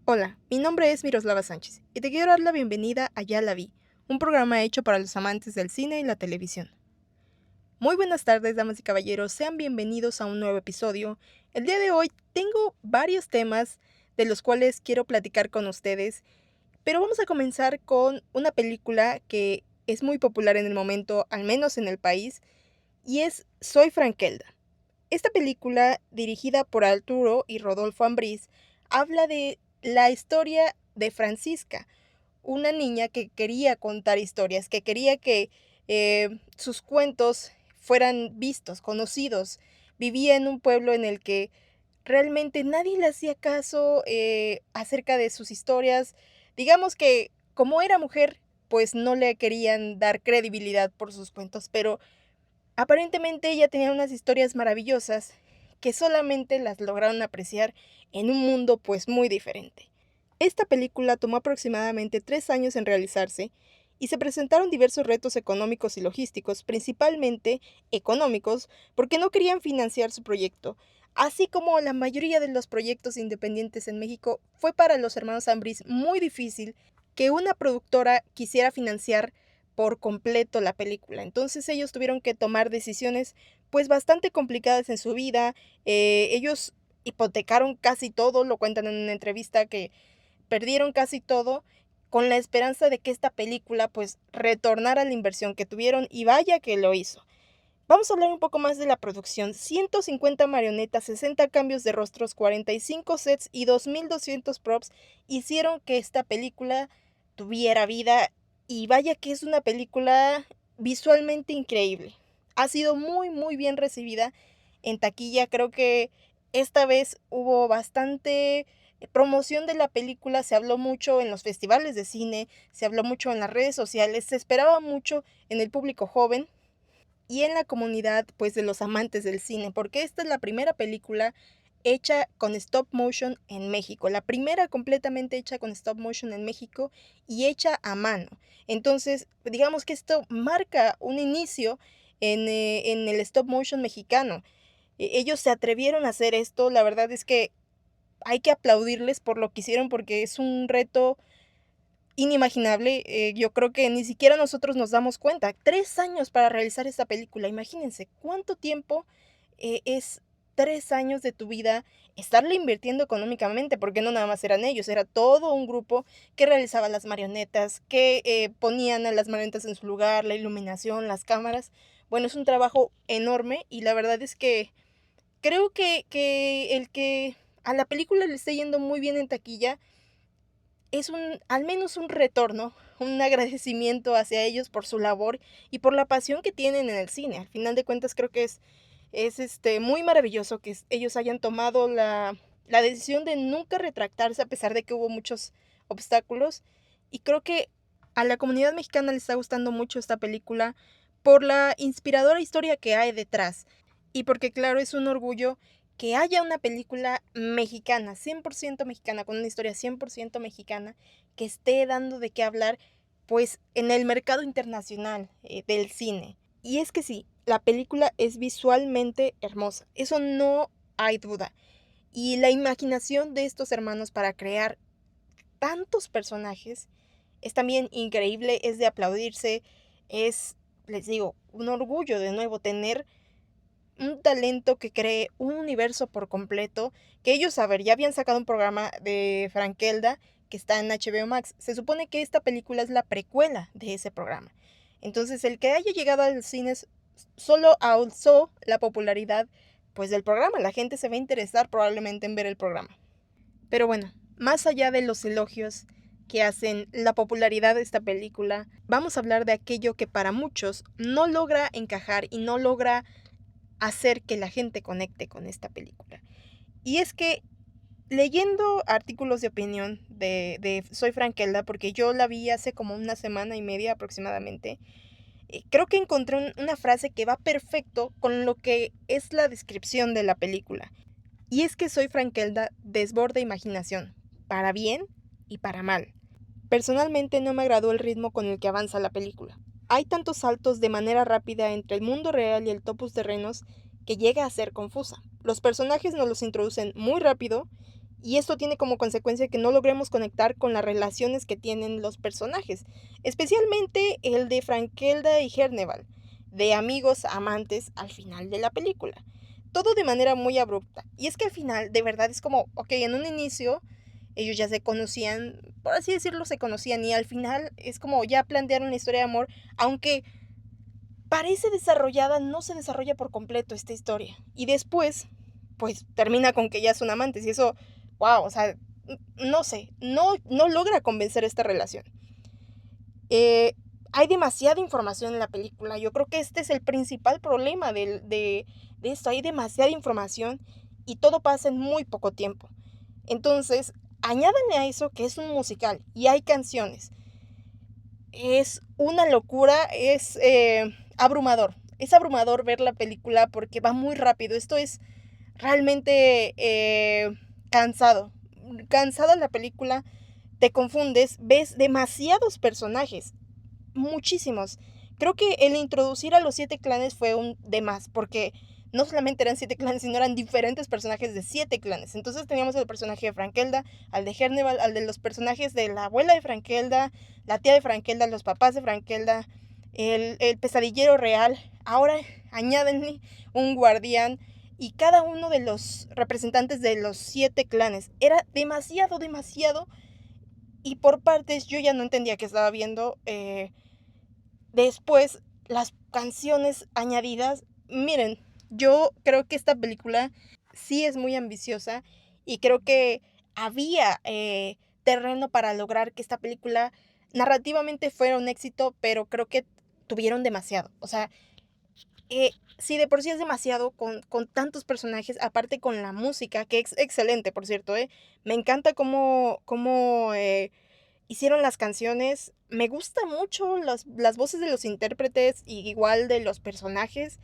Hola, mi nombre es Miroslava Sánchez y te quiero dar la bienvenida a Ya la vi, un programa hecho para los amantes del cine y la televisión. Muy buenas tardes, damas y caballeros, sean bienvenidos a un nuevo episodio. El día de hoy tengo varios temas de los cuales quiero platicar con ustedes, pero vamos a comenzar con una película que es muy popular en el momento, al menos en el país, y es Soy Frankelda. Esta película, dirigida por Arturo y Rodolfo Ambrís, habla de la historia de Francisca, una niña que quería contar historias, que quería que sus cuentos fueran vistos, conocidos. Vivía en un pueblo en el que realmente nadie le hacía caso acerca de sus historias. Digamos que como era mujer, pues no le querían dar credibilidad por sus cuentos, pero aparentemente ella tenía unas historias maravillosas que solamente las lograron apreciar en un mundo pues muy diferente. Esta película tomó aproximadamente 3 años en realizarse y se presentaron diversos retos económicos y logísticos, principalmente económicos, porque no querían financiar su proyecto. Así como la mayoría de los proyectos independientes en México, fue para los hermanos Ambrís muy difícil que una productora quisiera financiar por completo la película. Entonces ellos tuvieron que tomar decisiones pues bastante complicadas en su vida. Ellos hipotecaron casi todo, lo cuentan en una entrevista que perdieron casi todo con la esperanza de que esta película pues retornara la inversión que tuvieron y vaya que lo hizo. Vamos a hablar un poco más de la producción. 150 marionetas, 60 cambios de rostros, 45 sets y 2200 props hicieron que esta película tuviera vida y vaya que es una película visualmente increíble. Ha sido muy bien recibida en taquilla. Creo que esta vez hubo bastante promoción de la película, se habló mucho en los festivales de cine, se habló mucho en las redes sociales, se esperaba mucho en el público joven y en la comunidad pues de los amantes del cine, porque esta es la primera película hecha con stop motion en México, la primera completamente hecha con stop motion en México y hecha a mano. Entonces, digamos que esto marca un inicio en el stop motion mexicano. Ellos se atrevieron a hacer esto, la verdad es que hay que aplaudirles por lo que hicieron porque es un reto inimaginable. Yo creo que ni siquiera nosotros nos damos cuenta. 3 años para realizar esta película. Imagínense cuánto tiempo es 3 años de tu vida estarle invirtiendo económicamente, porque no nada más eran ellos, era todo un grupo que realizaba las marionetas, que ponían a las marionetas en su lugar, la iluminación, las cámaras. Bueno, es un trabajo enorme y la verdad es que creo que el que a la película le esté yendo muy bien en taquilla es al menos un retorno, un agradecimiento hacia ellos por su labor y por la pasión que tienen en el cine. Al final de cuentas creo que es muy maravilloso que ellos hayan tomado la decisión de nunca retractarse a pesar de que hubo muchos obstáculos. Y creo que a la comunidad mexicana le está gustando mucho esta película por la inspiradora historia que hay detrás. Y porque claro, es un orgullo que haya una película mexicana, 100% mexicana, con una historia 100% mexicana, que esté dando de qué hablar, pues, en el mercado internacional del cine. Y es que sí, la película es visualmente hermosa, eso no hay duda. Y la imaginación de estos hermanos para crear tantos personajes es también increíble, es de aplaudirse, es, les digo, un orgullo de nuevo tener un talento que cree un universo por completo, que ellos, a ver, ya habían sacado un programa de Frankelda que está en HBO Max. Se supone que esta película es la precuela de ese programa. Entonces, el que haya llegado al cine solo alzó la popularidad pues del programa. La gente se va a interesar probablemente en ver el programa. Pero bueno, más allá de los elogios que hacen la popularidad de esta película, vamos a hablar de aquello que para muchos no logra encajar y no logra hacer que la gente conecte con esta película. Y es que leyendo artículos de opinión de Soy Frankelda, porque yo la vi hace como una semana y media aproximadamente, creo que encontré una frase que va perfecto con lo que es la descripción de la película. Y es que Soy Frankelda desborda imaginación, para bien y para mal. Personalmente no me agradó el ritmo con el que avanza la película. hay tantos saltos de manera rápida entre el mundo real y el topos terrenos que llega a ser confusa. Los personajes nos los introducen muy rápido y esto tiene como consecuencia que no logremos conectar con las relaciones que tienen los personajes, especialmente el de Frankelda y Herneval, de amigos amantes al final de la película. Todo de manera muy abrupta. Y es que al final, de verdad, es como, ok, en un inicio ellos ya se conocían, por así decirlo, se conocían y al final es como ya plantearon una historia de amor, aunque parece desarrollada, no se desarrolla por completo esta historia. Y después, pues termina con que ya son amantes y eso, wow, o sea, no sé, no logra convencer esta relación. Eh, Hay demasiada información en la película. Yo creo que este es el principal problema de esto. Hay demasiada información y todo pasa en muy poco tiempo. Entonces, añádanle a eso que es un musical y hay canciones. Es una locura, es abrumador. Es abrumador ver la película porque va muy rápido. Esto es realmente cansado. Cansada la película, te confundes, ves demasiados personajes, muchísimos. Creo que el introducir a los 7 clanes fue un de más, porque no solamente eran 7 clanes, sino eran diferentes personajes de 7 clanes. Entonces teníamos el personaje de Frankelda, al de Herneval, al de los personajes de la abuela de Frankelda, la tía de Frankelda, los papás de Frankelda, el pesadillero real. Ahora añádenle un guardián y cada uno de los representantes de los 7 clanes. Era demasiado, demasiado. Y por partes yo ya no entendía qué estaba viendo. Después, las canciones añadidas. Miren, yo creo que esta película sí es muy ambiciosa y creo que había terreno para lograr que esta película narrativamente fuera un éxito, pero creo que tuvieron demasiado. O sea, sí, de por sí es demasiado con tantos personajes, aparte con la música, que es excelente, por cierto, ¿eh? Me encanta cómo hicieron las canciones. Me gusta mucho las voces de los intérpretes y igual de los personajes.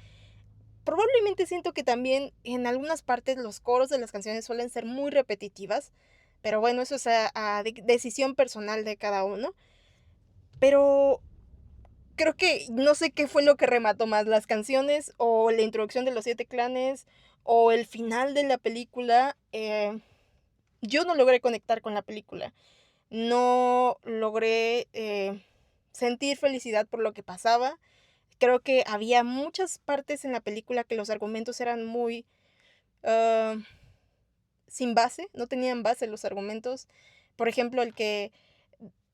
Probablemente siento que también en algunas partes los coros de las canciones suelen ser muy repetitivas, pero bueno, eso es a decisión personal de cada uno. Pero creo que no sé qué fue lo que remató más, las canciones o la introducción de los 7 clanes o el final de la película. Yo no logré conectar con la película. No logré sentir felicidad por lo que pasaba. Creo que había muchas partes en la película que los argumentos eran muy ah, sin base, no tenían base los argumentos. Por ejemplo, el que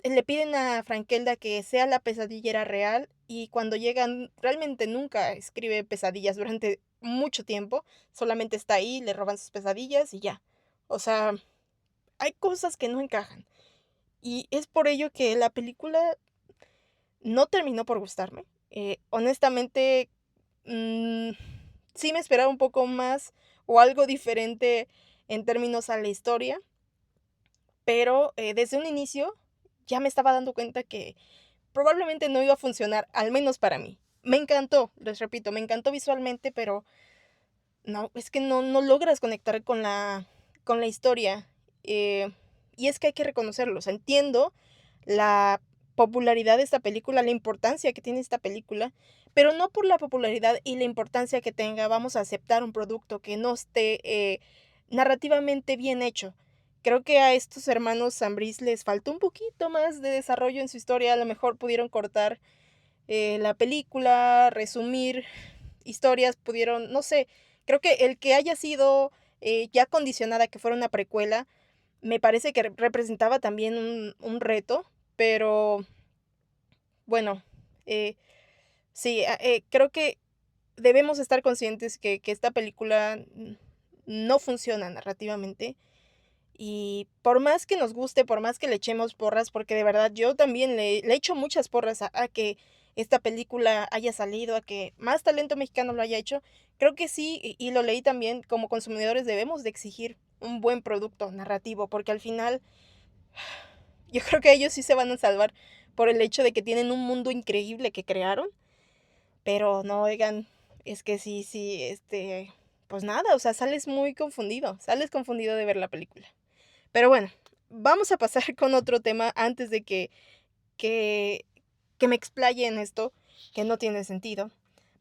le piden a Frankelda que sea la pesadillera real y cuando llegan realmente nunca escribe pesadillas durante mucho tiempo, solamente está ahí, le roban sus pesadillas y ya. O sea, hay cosas que no encajan. Y es por ello que la película no terminó por gustarme. Honestamente, mm, sí me esperaba un poco más o algo diferente en términos a la historia, pero desde un inicio ya me estaba dando cuenta que probablemente no iba a funcionar, al menos para mí. Me encantó, les repito, me encantó visualmente, pero no, es que no logras conectar con la historia. Y es que hay que reconocerlo. O sea, entiendo la popularidad de esta película, la importancia que tiene esta película, pero no por la popularidad y la importancia que tenga vamos a aceptar un producto que no esté narrativamente bien hecho. Creo que a estos hermanos Zambris les faltó un poquito más de desarrollo en su historia. A lo mejor pudieron cortar la película, resumir historias, pudieron, no sé, creo que el que haya sido ya condicionada a que fuera una precuela, me parece que representaba también un reto, pero bueno, eh, sí, creo que debemos estar conscientes que esta película no funciona narrativamente. Y por más que nos guste, por más que le echemos porras, porque de verdad yo también le echo muchas porras a que esta película haya salido, a que más talento mexicano lo haya hecho, creo que sí, y lo leí también, como consumidores debemos de exigir un buen producto narrativo, porque al final yo creo que ellos sí se van a salvar por el hecho de que tienen un mundo increíble que crearon, pero no, oigan, es que sí, sí, pues nada, o sea, sales confundido de ver la película. Pero bueno, vamos a pasar con otro tema antes de que, que me explaye en esto. que no tiene sentido.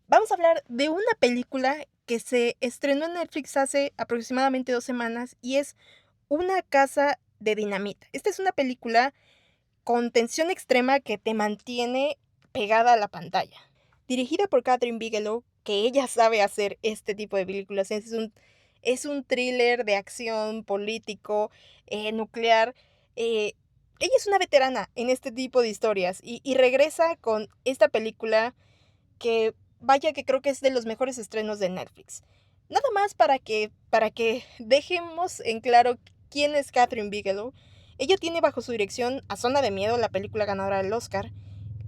Vamos a hablar de una película que se estrenó en Netflix hace aproximadamente 2 semanas y es Una casa de dinamita. Esta es una película con tensión extrema que te mantiene pegada a la pantalla. Dirigida por Kathryn Bigelow, que ella sabe hacer este tipo de películas. Es un thriller de acción político, nuclear. Ella es una veterana en este tipo de historias y regresa con esta película que, vaya, que creo que es de los mejores estrenos de Netflix. Nada más para que dejemos en claro quién es Kathryn Bigelow. Ella tiene bajo su dirección A Zona de Miedo, la película ganadora del Oscar,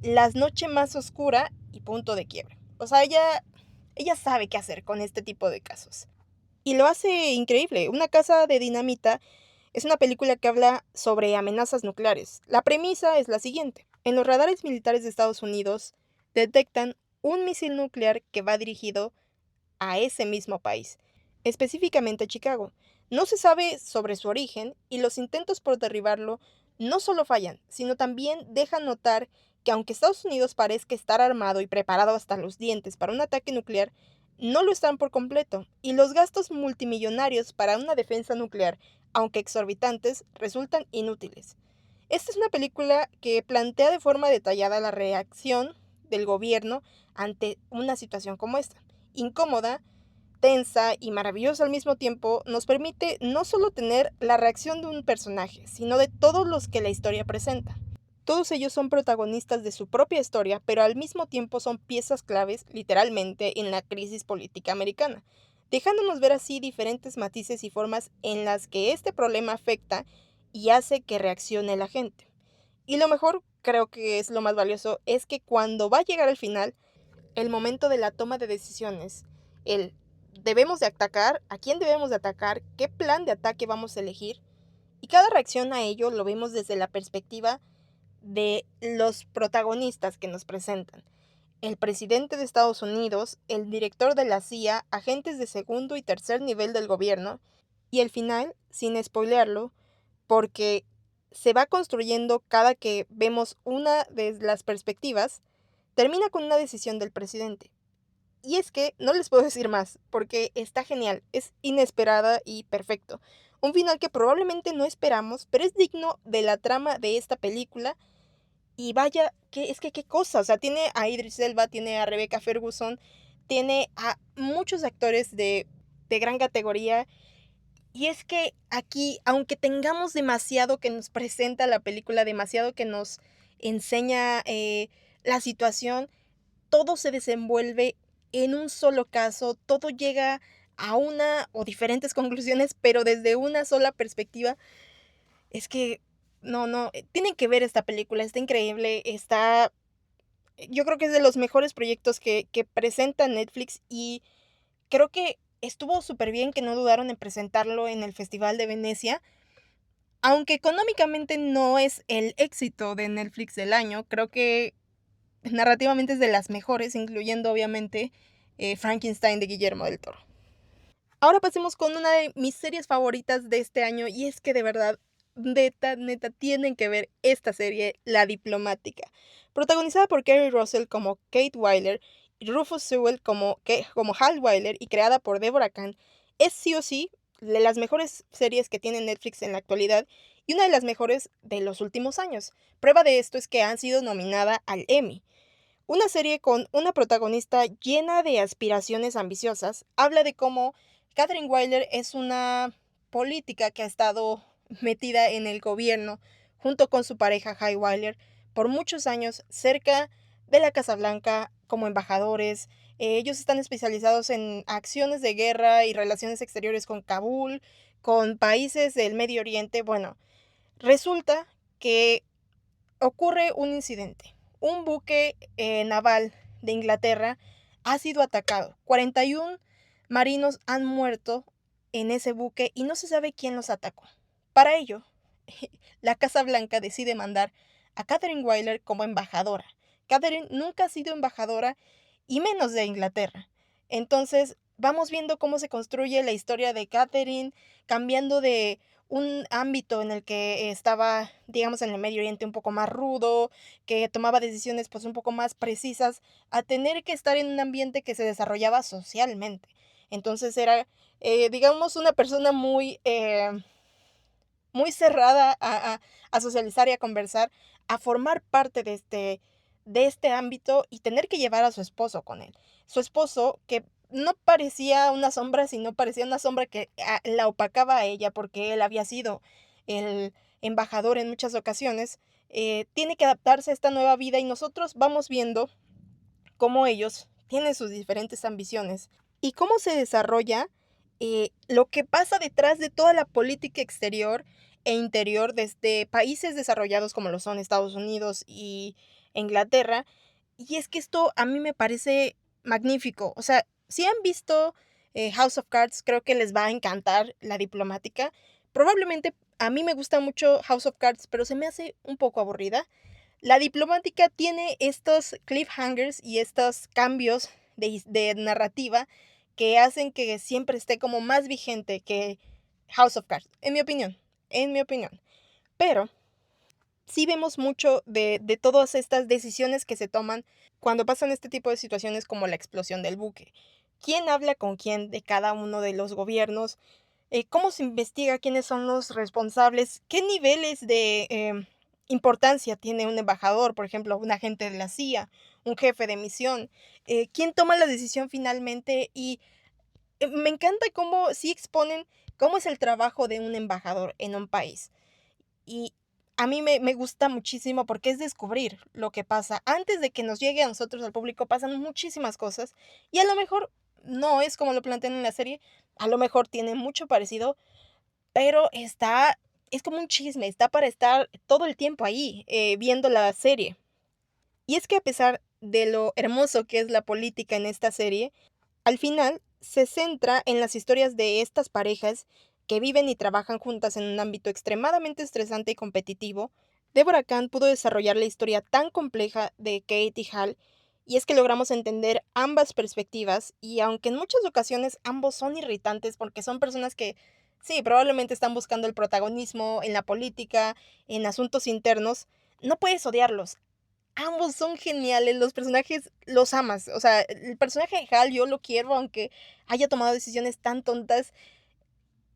Las Noche Más Oscura y Punto de Quiebre. O sea, ella sabe qué hacer con este tipo de casos. Y lo hace increíble. Una casa de dinamita es una película que habla sobre amenazas nucleares. La premisa es la siguiente. En los radares militares de Estados Unidos detectan un misil nuclear que va dirigido a ese mismo país, específicamente Chicago. No se sabe sobre su origen y los intentos por derribarlo no solo fallan, sino también dejan notar que aunque Estados Unidos parezca estar armado y preparado hasta los dientes para un ataque nuclear, no lo están por completo, y los gastos multimillonarios para una defensa nuclear, aunque exorbitantes, resultan inútiles. Esta es una película que plantea de forma detallada la reacción del gobierno ante una situación como esta. Incómoda, tensa y maravillosa al mismo tiempo, nos permite no solo tener la reacción de un personaje, sino de todos los que la historia presenta. Todos ellos son protagonistas de su propia historia, pero al mismo tiempo son piezas claves, literalmente, en la crisis política americana, dejándonos ver así diferentes matices y formas en las que este problema afecta y hace que reaccione la gente. Y lo mejor, creo que es lo más valioso, es que cuando va a llegar al final, el momento de la toma de decisiones, el debemos de atacar, a quién debemos de atacar, qué plan de ataque vamos a elegir, y cada reacción a ello lo vemos desde la perspectiva de los protagonistas que nos presentan. El presidente de Estados Unidos, el director de la CIA, agentes de segundo y tercer nivel del gobierno, y el final, sin spoilearlo, porque se va construyendo cada que vemos una de las perspectivas, termina con una decisión del presidente. Y es que no les puedo decir más, porque está genial, es inesperada y perfecto. Un final que probablemente no esperamos, pero es digno de la trama de esta película. Y vaya, qué cosa, o sea, tiene a Idris Elba, tiene a Rebecca Ferguson, tiene a muchos actores de gran categoría. Y es que aquí, aunque tengamos demasiado que nos presenta la película, demasiado que nos enseña la situación, todo se desenvuelve en un solo caso, todo llega a una o diferentes conclusiones, pero desde una sola perspectiva. Es que, no, tienen que ver esta película, está increíble, yo creo que es de los mejores proyectos que presenta Netflix y creo que estuvo súper bien que no dudaron en presentarlo en el Festival de Venecia. Aunque económicamente no es el éxito de Netflix del año, creo que narrativamente es de las mejores, incluyendo obviamente Frankenstein de Guillermo del Toro. Ahora pasemos con una de mis series favoritas de este año y es que de verdad, neta, tienen que ver esta serie, La Diplomática. Protagonizada por Kerry Russell como Kate Wyler y Rufus Sewell como Hal Wyler y creada por Deborah Kahn, es sí o sí de las mejores series que tiene Netflix en la actualidad y una de las mejores de los últimos años. Prueba de esto es que han sido nominada al Emmy. Una serie con una protagonista llena de aspiraciones ambiciosas, habla de cómo Kathryn Wyler es una política que ha estado metida en el gobierno junto con su pareja Hal Wyler por muchos años cerca de la Casa Blanca como embajadores. Ellos están especializados en acciones de guerra y relaciones exteriores con Kabul, con países del Medio Oriente. Bueno, resulta que ocurre un incidente. Un buque naval de Inglaterra ha sido atacado. 41 marinos han muerto en ese buque y no se sabe quién los atacó. Para ello, la Casa Blanca decide mandar a Kathryn Wyler como embajadora. Kathryn nunca ha sido embajadora y menos de Inglaterra. Entonces, vamos viendo cómo se construye la historia de Kathryn, cambiando de un ámbito en el que estaba, digamos, en el Medio Oriente un poco más rudo, que tomaba decisiones, pues, un poco más precisas, a tener que estar en un ambiente que se desarrollaba socialmente. Entonces era, digamos, una persona muy cerrada a socializar y a conversar, a formar parte de este ámbito y tener que llevar a su esposo con él. Su esposo, que no parecía una sombra, sino parecía una sombra que, la opacaba a ella, porque él había sido el embajador en muchas ocasiones, tiene que adaptarse a esta nueva vida y nosotros vamos viendo cómo ellos tienen sus diferentes ambiciones y cómo se desarrolla, lo que pasa detrás de toda la política exterior e interior desde países desarrollados como lo son Estados Unidos y Inglaterra. Y es que esto a mí me parece magnífico. O sea, si han visto, House of Cards, creo que les va a encantar la diplomática. Probablemente a mí me gusta mucho House of Cards, pero se me hace un poco aburrida. La diplomática tiene estos cliffhangers y estos cambios de narrativa que hacen que siempre esté como más vigente que House of Cards, en mi opinión. Pero sí vemos mucho de todas estas decisiones que se toman cuando pasan este tipo de situaciones como la explosión del buque. ¿Quién habla con quién de cada uno de los gobiernos? ¿Cómo se investiga quiénes son los responsables? ¿Qué niveles de importancia tiene un embajador? Por ejemplo, un agente de la CIA, un jefe de misión. ¿Quién toma la decisión finalmente? Y me encanta cómo sí exponen cómo es el trabajo de un embajador en un país. Y a mí me gusta muchísimo porque es descubrir lo que pasa. Antes de que nos llegue a nosotros, al público, pasan muchísimas cosas y a lo mejor no es como lo plantean en la serie, a lo mejor tiene mucho parecido, pero es como un chisme, está para estar todo el tiempo ahí, viendo la serie. Y es que a pesar de lo hermoso que es la política en esta serie, al final se centra en las historias de estas parejas que viven y trabajan juntas en un ámbito extremadamente estresante y competitivo. Deborah Kahn pudo desarrollar la historia tan compleja de Kate y Hal, y es que logramos entender ambas perspectivas, y aunque en muchas ocasiones ambos son irritantes porque son personas que sí, probablemente están buscando el protagonismo en la política, en asuntos internos, no puedes odiarlos. Ambos son geniales, los personajes los amas. O sea, el personaje de Hal yo lo quiero aunque haya tomado decisiones tan tontas.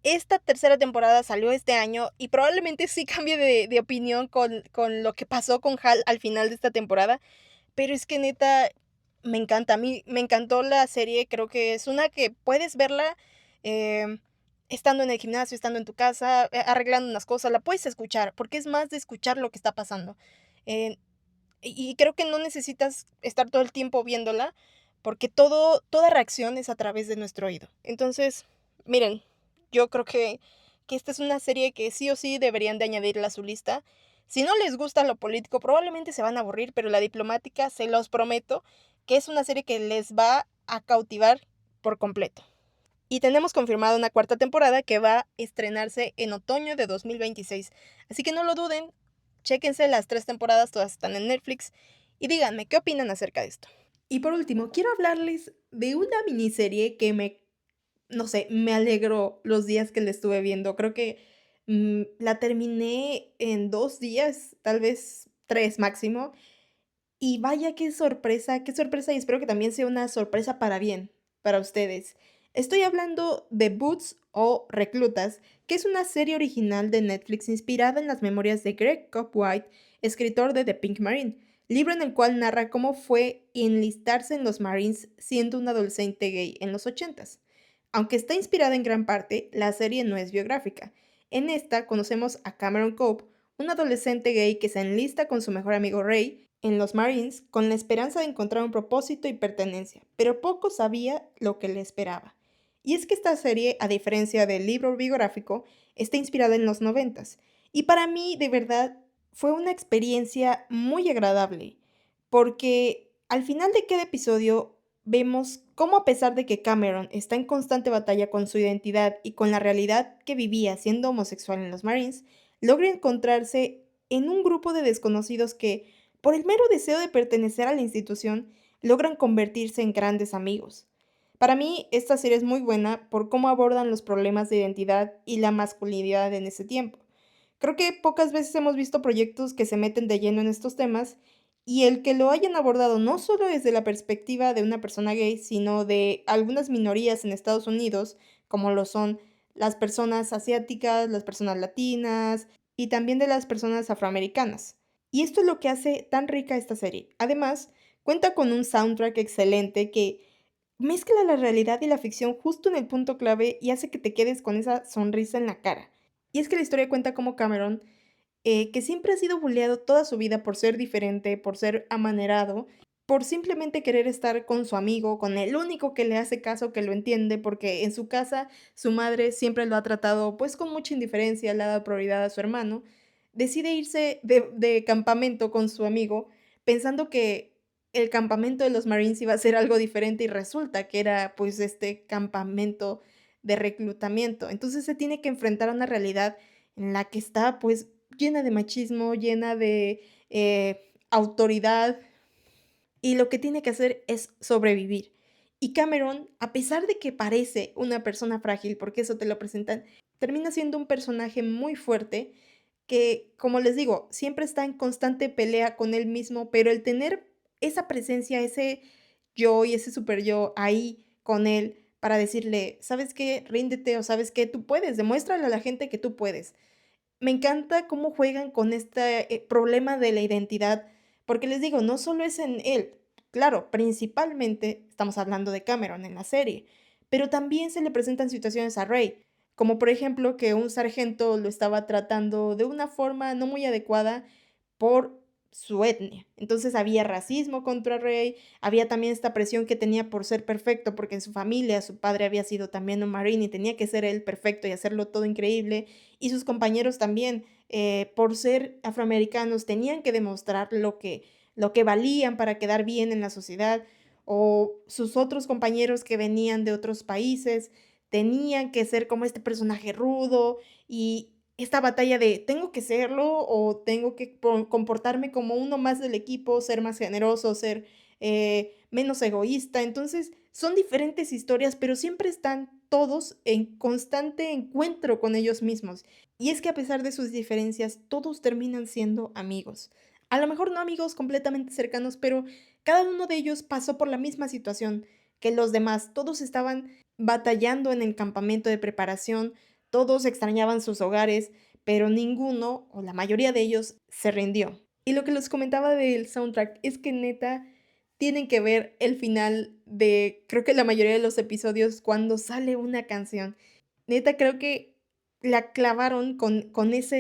Esta tercera temporada salió este año y probablemente sí cambie de opinión con lo que pasó con Hal al final de esta temporada, pero es que neta me encanta. A mí me encantó la serie, creo que es una que puedes verla, em, estando en el gimnasio, estando en tu casa, arreglando unas cosas, la puedes escuchar, porque es más de escuchar lo que está pasando. Eh, y creo que no necesitas estar todo el tiempo viéndola, porque toda reacción es a través de nuestro oído. Entonces, miren, yo creo que esta es una serie que sí o sí deberían de añadirla a su lista. Si no les gusta lo político, probablemente se van a aburrir, pero la diplomática, se los prometo, que es una serie que les va a cautivar por completo. Y tenemos confirmada una cuarta temporada que va a estrenarse en otoño de 2026. Así que no lo duden, chéquense las 3 temporadas, todas están en Netflix, y díganme qué opinan acerca de esto. Y por último, quiero hablarles de una miniserie que no sé, me alegró los días que la estuve viendo. Creo que la terminé en 2 días, tal vez 3 máximo. Y vaya qué sorpresa, y espero que también sea una sorpresa para bien, para ustedes. Estoy hablando de Boots o Reclutas, que es una serie original de Netflix inspirada en las memorias de Greg Cobb White, escritor de The Pink Marine, libro en el cual narra cómo fue enlistarse en los Marines siendo un adolescente gay en los 80s. Aunque está inspirada en gran parte, la serie no es biográfica. En esta conocemos a Cameron Cope, un adolescente gay que se enlista con su mejor amigo Ray en los Marines con la esperanza de encontrar un propósito y pertenencia, pero poco sabía lo que le esperaba. Y es que esta serie, a diferencia del libro biográfico, está inspirada en los 90s. Y para mí, de verdad, fue una experiencia muy agradable, porque al final de cada episodio vemos cómo, a pesar de que Cameron está en constante batalla con su identidad y con la realidad que vivía siendo homosexual en los Marines, logra encontrarse en un grupo de desconocidos que, por el mero deseo de pertenecer a la institución, logran convertirse en grandes amigos. Para mí, esta serie es muy buena por cómo abordan los problemas de identidad y la masculinidad en ese tiempo. Creo que pocas veces hemos visto proyectos que se meten de lleno en estos temas y el que lo hayan abordado no solo desde la perspectiva de una persona gay, sino de algunas minorías en Estados Unidos, como lo son las personas asiáticas, las personas latinas y también de las personas afroamericanas. Y esto es lo que hace tan rica esta serie. Además, cuenta con un soundtrack excelente que mezcla la realidad y la ficción justo en el punto clave y hace que te quedes con esa sonrisa en la cara. Y es que la historia cuenta cómo Cameron, que siempre ha sido bulleado toda su vida por ser diferente, por ser amanerado, por simplemente querer estar con su amigo, con el único que le hace caso, que lo entiende, porque en su casa su madre siempre lo ha tratado pues con mucha indiferencia, le ha dado prioridad a su hermano, decide irse de campamento con su amigo pensando que el campamento de los Marines iba a ser algo diferente y resulta que era pues este campamento de reclutamiento. Entonces se tiene que enfrentar a una realidad en la que está pues llena de machismo, llena de autoridad y lo que tiene que hacer es sobrevivir. Y Cameron, a pesar de que parece una persona frágil, porque eso te lo presentan, termina siendo un personaje muy fuerte que, como les digo, siempre está en constante pelea con él mismo, pero el tener esa presencia, ese yo y ese super yo ahí con él para decirle, ¿sabes qué? Ríndete o sabes qué, tú puedes, demuéstrale a la gente que tú puedes. Me encanta cómo juegan con este problema de la identidad, porque les digo, no solo es en él, claro, principalmente estamos hablando de Cameron en la serie, pero también se le presentan situaciones a Ray, como por ejemplo que un sargento lo estaba tratando de una forma no muy adecuada por su etnia. Entonces había racismo contra Ray, había también esta presión que tenía por ser perfecto, porque en su familia su padre había sido también un marine y tenía que ser él perfecto y hacerlo todo increíble y sus compañeros también, por ser afroamericanos, tenían que demostrar lo que valían para quedar bien en la sociedad, o sus otros compañeros que venían de otros países tenían que ser como este personaje rudo y esta batalla de tengo que serlo o tengo que comportarme como uno más del equipo, ser más generoso, ser menos egoísta. Entonces, son diferentes historias, pero siempre están todos en constante encuentro con ellos mismos. Y es que a pesar de sus diferencias, todos terminan siendo amigos. A lo mejor no amigos completamente cercanos, pero cada uno de ellos pasó por la misma situación que los demás. Todos estaban batallando en el campamento de preparación, todos extrañaban sus hogares, pero ninguno, o la mayoría de ellos, se rindió. Y lo que les comentaba del soundtrack es que neta tienen que ver el final de, creo que la mayoría de los episodios cuando sale una canción. Neta, creo que la clavaron con esa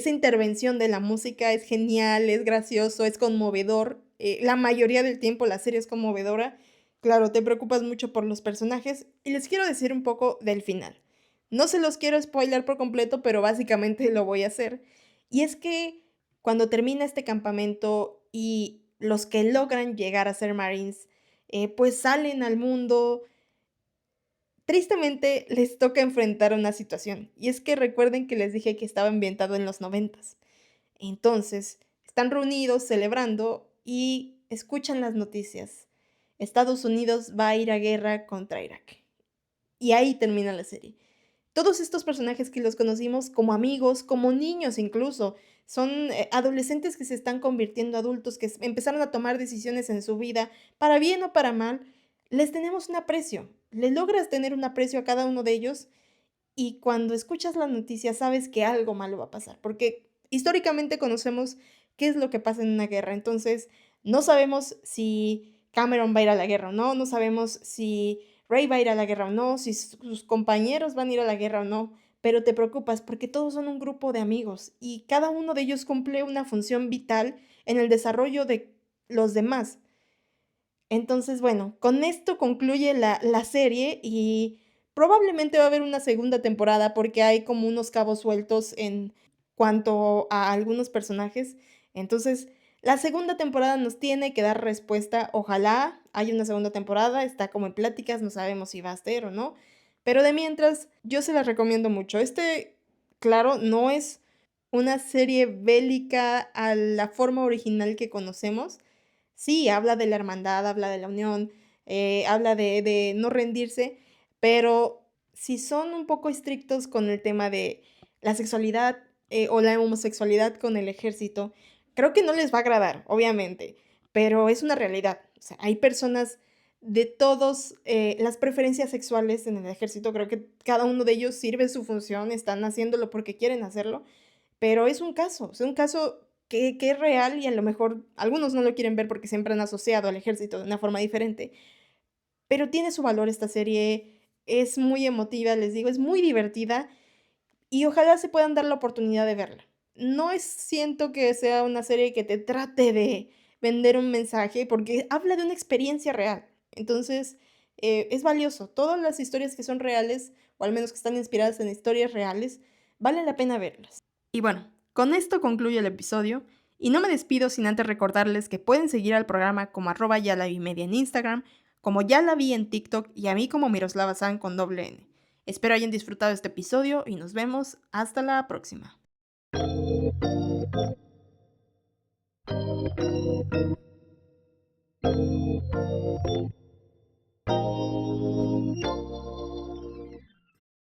intervención de la música, es genial, es gracioso, es conmovedor. La mayoría del tiempo la serie es conmovedora. Claro, te preocupas mucho por los personajes y les quiero decir un poco del final. No se los quiero spoiler por completo, pero básicamente lo voy a hacer. Y es que cuando termina este campamento y los que logran llegar a ser Marines, pues salen al mundo. Tristemente les toca enfrentar una situación, y es que recuerden que les dije que estaba ambientado en los noventas. Entonces, están reunidos celebrando y escuchan las noticias. Estados Unidos va a ir a guerra contra Irak. Y ahí termina la serie. Todos estos personajes que los conocimos como amigos, como niños incluso, son adolescentes que se están convirtiendo adultos, que empezaron a tomar decisiones en su vida, para bien o para mal, les tenemos un aprecio. Le logras tener un aprecio a cada uno de ellos y cuando escuchas la noticia sabes que algo malo va a pasar, porque históricamente conocemos qué es lo que pasa en una guerra. Entonces, no sabemos si Cameron va a ir a la guerra o no, no sabemos si Ray va a ir a la guerra o no, si sus compañeros van a ir a la guerra o no, pero te preocupas porque todos son un grupo de amigos y cada uno de ellos cumple una función vital en el desarrollo de los demás. Entonces, bueno, con esto concluye la serie y probablemente va a haber una segunda temporada porque hay como unos cabos sueltos en cuanto a algunos personajes. Entonces, la segunda temporada nos tiene que dar respuesta. Ojalá haya una segunda temporada, está como en pláticas, no sabemos si va a ser o no. Pero de mientras, yo se las recomiendo mucho. Claro, no es una serie bélica a la forma original que conocemos. Sí, habla de la hermandad, habla de la unión, habla de no rendirse, pero si son un poco estrictos con el tema de la sexualidad, o la homosexualidad con el ejército, creo que no les va a agradar, obviamente, pero es una realidad. O sea, hay personas de todos las preferencias sexuales en el ejército, creo que cada uno de ellos sirve su función, están haciéndolo porque quieren hacerlo, pero es un caso que es real y a lo mejor algunos no lo quieren ver porque siempre han asociado al ejército de una forma diferente, pero tiene su valor esta serie, es muy emotiva, les digo, es muy divertida y ojalá se puedan dar la oportunidad de verla. No siento que sea una serie que te trate de vender un mensaje, porque habla de una experiencia real. Entonces, es valioso. Todas las historias que son reales, o al menos que están inspiradas en historias reales, vale la pena verlas. Y bueno, con esto concluye el episodio. Y no me despido sin antes recordarles que pueden seguir al programa como @yalavimedia en Instagram, como ya la vi en TikTok y a mí como Miroslava San con doble N. Espero hayan disfrutado este episodio y nos vemos hasta la próxima.